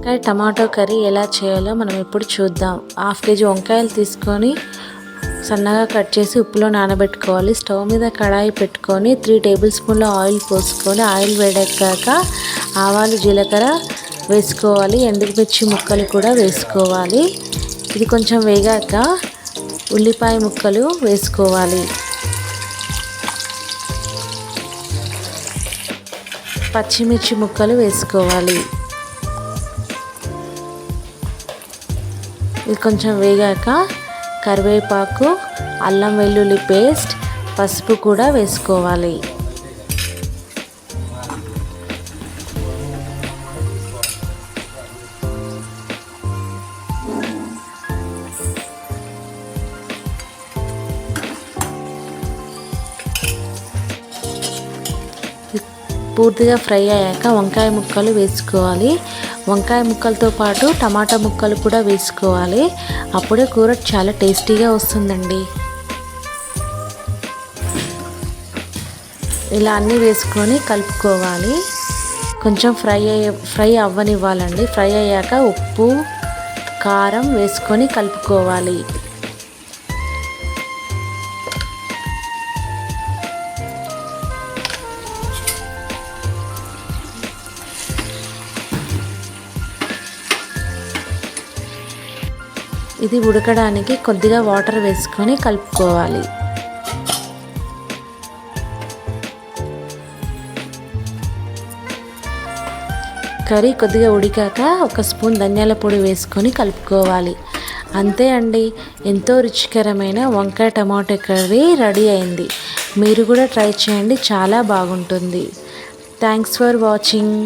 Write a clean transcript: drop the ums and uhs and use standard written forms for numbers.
వంకాయ tomato curry ఎలా చేయాలో మనం ఇప్పుడు చూద్దాం. 1/2 కేజీ వంకాయలు తీసుకొని సన్నగా కట్ చేసి ఉప్పులో నానబెట్టుకోవాలి. స్టవ్ మీద కడాయి పెట్టుకొని 3 టేబుల్ స్పూన్ల ఆయిల్ పోసుకొని ఆయిల్ వేడెక్కాక ఆవాలు జీలకర్ర వేసుకోవాలి. ఎండుమిర్చి ముక్కలు కూడా వేసుకోవాలి. ఇది కొంచెం వేగాక ఉల్లిపాయ ముక్కలు వేసుకోవాలి. పచ్చిమిర్చి ముక్కలు వేసుకోవాలి. ఇది కొంచెం వేగాక కరివేపాకు, అల్లం వెల్లుల్లి పేస్ట్, పసుపు కూడా వేసుకోవాలి. పూర్తిగా ఫ్రై అయ్యాక వంకాయ ముక్కలు వేసుకోవాలి. వంకాయ ముక్కలతో పాటు టమాటా ముక్కలు కూడా వేసుకోవాలి. అప్పుడే కూర చాలా టేస్టీగా వస్తుందండి. ఇలా అన్నీ వేసుకొని కలుపుకోవాలి. కొంచెం ఫ్రై అవ్వనివ్వాలండి. ఫ్రై అయ్యాక ఉప్పు, కారం వేసుకొని కలుపుకోవాలి. ఇది ఉడకడానికి కొద్దిగా వాటర్ వేసుకొని కలుపుకోవాలి. కర్రీ కొద్దిగా ఉడికాక 1 స్పూన్ ధనియాల పొడి వేసుకొని కలుపుకోవాలి. అంతే అండి, ఎంతో రుచికరమైన వంకాయ టమాటో కర్రీ రెడీ అయింది. మీరు కూడా ట్రై చేయండి, చాలా బాగుంటుంది. Thanks for watching.